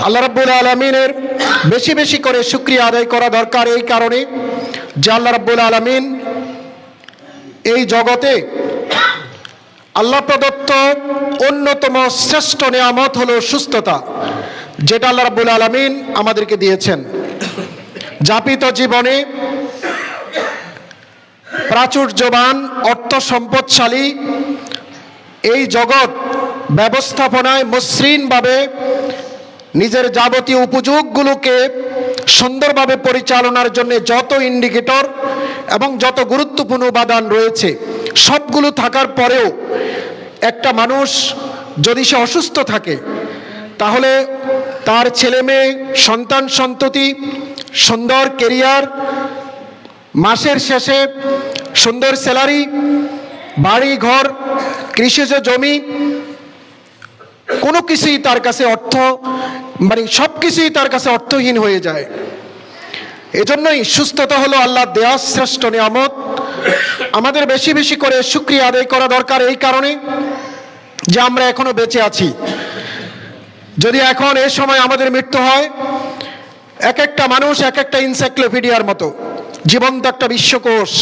আল্লাহ রাব্বুল আলামিনের বেশি বেশি করে শুকরিয়া আদায় করা দরকার, এই কারণে যে আল্লাহ রাব্বুল আলামিন এই জগতে আল্লাহ প্রদত্ত অন্যতম শ্রেষ্ঠ নিয়ামত হলো সুস্থতা, যেটা আল্লাহ রাব্বুল আলামিন আমাদেরকে দিয়েছেন। যাপিত জীবনে প্রাচুর্যবান অর্থ সম্পদশালী এই জগৎ ব্যবস্থাপনায় মসৃণভাবে নিজের যাবতীয় উপযোগগুলোকে সুন্দরভাবে পরিচালনার জন্য যত ইন্ডিকেটর এবং যত গুরুত্বপূর্ণ উপাদান রয়েছে সবগুলো থাকার পরেও একটা মানুষ যদি সে অসুস্থ থাকে, তাহলে তার ছেলে মেয়ে, সন্তান সন্ততি, সুন্দর কেরিয়ার, মাসের শেষে সুন্দর স্যালারি, বাড়ি ঘর, কৃষিজ জমি, কোনো কিছুই তার কাছে সব কিছুই তার কাছে অর্থহীন হয়ে যায়। এজন্যই সুস্থতা হলো আল্লাহর দেওয়া শ্রেষ্ঠ নিয়ামত। আমাদের বেশি বেশি করে শুকরিয়া আদায় করা দরকার, এই কারণে যে আমরা এখনো বেঁচে আছি। যদি এখন এই সময় আমাদের মৃত্যু হয়, এক একটা মানুষ এক একটা এনসাইক্লোপিডিয়ার মতো, জীবন্ত একটা বিশ্বকোষ।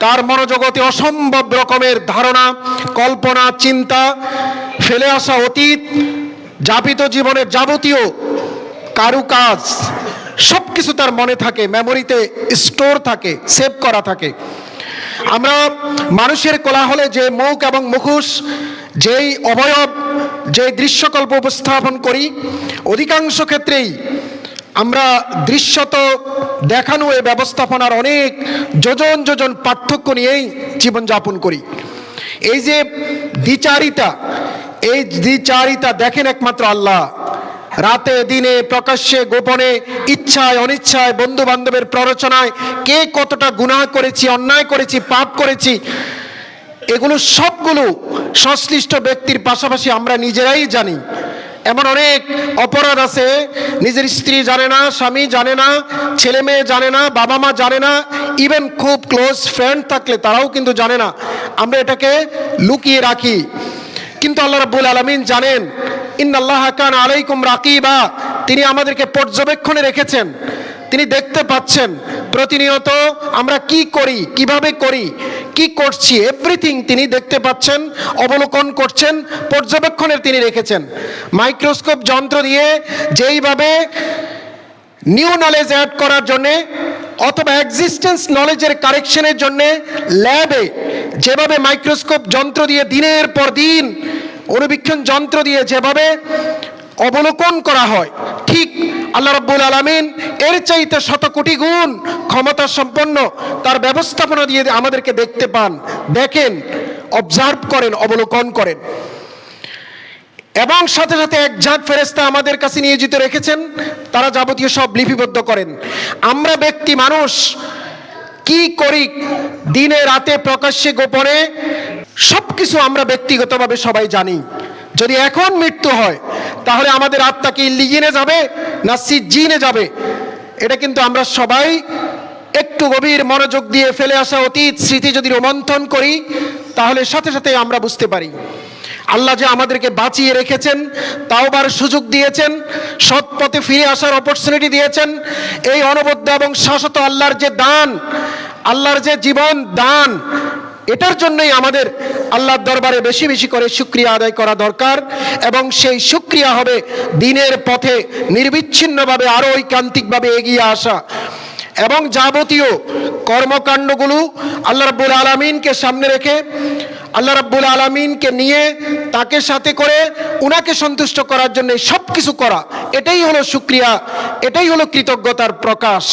তার মনোজগতে অসম্ভব রকমের ধারণা, কল্পনা, চিন্তা, ফেলে আসা অতীত, যাপিত জীবনের যাবতীয় কারুকাজ সব কিছু তার মনে থাকে, মেমোরিতে স্টোর থাকে, সেভ করা থাকে। আমরা মানুষের কোলাহলে যে মুখ এবং মুখোশ, যেই অবয়ব, যে দৃশ্যকল্প উপস্থাপন করি, অধিকাংশ ক্ষেত্রেই আমরা দৃশ্যত দেখানো এই ব্যবস্থাপনার অনেক যোজন যোজন পার্থক্য নিয়েই জীবনযাপন করি। এই যে দ্বিচারিতা, এই দ্বিচারিতা দেখেন একমাত্র আল্লাহ। রাতে দিনে, প্রকাশ্যে গোপনে, ইচ্ছায় অনিচ্ছায়, বন্ধু বান্ধবের প্ররোচনায় কে কতটা গুনাহ করেছি, অন্যায় করেছি, পাপ করেছি, এগুলো সবগুলো সংশ্লিষ্ট ব্যক্তির পাশাপাশি আমরা নিজেরাই জানি। এমন অনেক অপরাধ আছে নিজের স্ত্রী জানে না, স্বামী জানে না, ছেলে মেয়ে জানে না, বাবা মা জানে না, ইভেন খুব ক্লোজ ফ্রেন্ড থাকলে তারাও কিন্তু জানে না। আমরা এটাকে লুকিয়ে রাখি, কিন্তু আল্লাহ রাব্বুল আলামিন জানেন। ইন্নাল্লাহা কানা আলাইকুম রাকিবা, তিনি আমাদেরকে পর্যবেক্ষণে রেখেছেন, তিনি দেখতে পাচ্ছেন প্রতিনিয়ত আমরা কি করি, কিভাবে করি, কি করছি, এভরিথিং তিনি দেখতে পাচ্ছেন, অবলোকন করছেন, পর্যবেক্ষণের তিনি রেখেছেন। মাইক্রোস্কোপ যন্ত্র দিয়ে যেইভাবে নিউ নলেজ অ্যাড করার জন্যে অথবা এক্সিস্টেন্স নলেজের কারেকশনের জন্যে ল্যাবে যেভাবে মাইক্রোস্কোপ যন্ত্র দিয়ে দিনের পর দিন, অনুবীক্ষণ যন্ত্র দিয়ে যেভাবে অবলোকন করা হয়, ঠিক আল্লাহ রাব্বুল আলামিন এর চাইতে শতকোটি গুণ ক্ষমতা সম্পন্ন তার ব্যবস্থাপনা দিয়ে আমাদেরকে দেখতে পান, দেখেন, অবজার্ভ করেন, অবলোকন করেন। এবং সাথে সাথে এক ঝাঁক ফেরেশতা আমাদের কাছে নিয়োজিত রেখেছেন, তারা যাবতীয় সব লিপিবদ্ধ করেন। আমরা ব্যক্তি মানুষ কি করি দিনে রাতে, প্রকাশ্যে গোপনে, সব কিছু আমরা ব্যক্তিগতভাবে সবাই জানি। যদি এখন মৃত্যু হয়, তাহলে আমাদের আত্মা কি ইল্লিজিনে যাবে না সিজ্জিনে যাবে, এটা কিন্তু আমরা সবাই একটু গভীর মনোযোগ দিয়ে ফেলে আসা অতীত স্মৃতি যদি রোমন্থন করি, তাহলে সাথে সাথে আমরা বুঝতে পারি আল্লাহ যে আমাদেরকে বাঁচিয়ে রেখেছেন, তাওবার সুযোগ দিয়েছেন, সৎ পথে ফিরে আসার অপরচুনিটি দিয়েছেন। এই অনবদ্য এবং শাশ্বত আল্লাহর যে দান, আল্লাহর যে জীবন দান, এটার জন্যই আমাদের আল্লাহর দরবারে বেশি বেশি করে শুকরিয়া আদায় করা দরকার। এবং সেই শুকরিয়া হবে দিনের পথে নির্বিচ্ছিন্নভাবে আরও ঐকান্তিকভাবে এগিয়ে আসা এবং যাবতীয় কর্মকাণ্ডগুলো আল্লাহ রাব্বুল আলামিনকে সামনে রেখে, আল্লাহ রাব্বুল আলামিনকে নিয়ে, তাকে সাথে করে উনাকে সন্তুষ্ট করার জন্য সব কিছু করা, এটাই হলো শুকরিয়া, এটাই হলো কৃতজ্ঞতার প্রকাশ।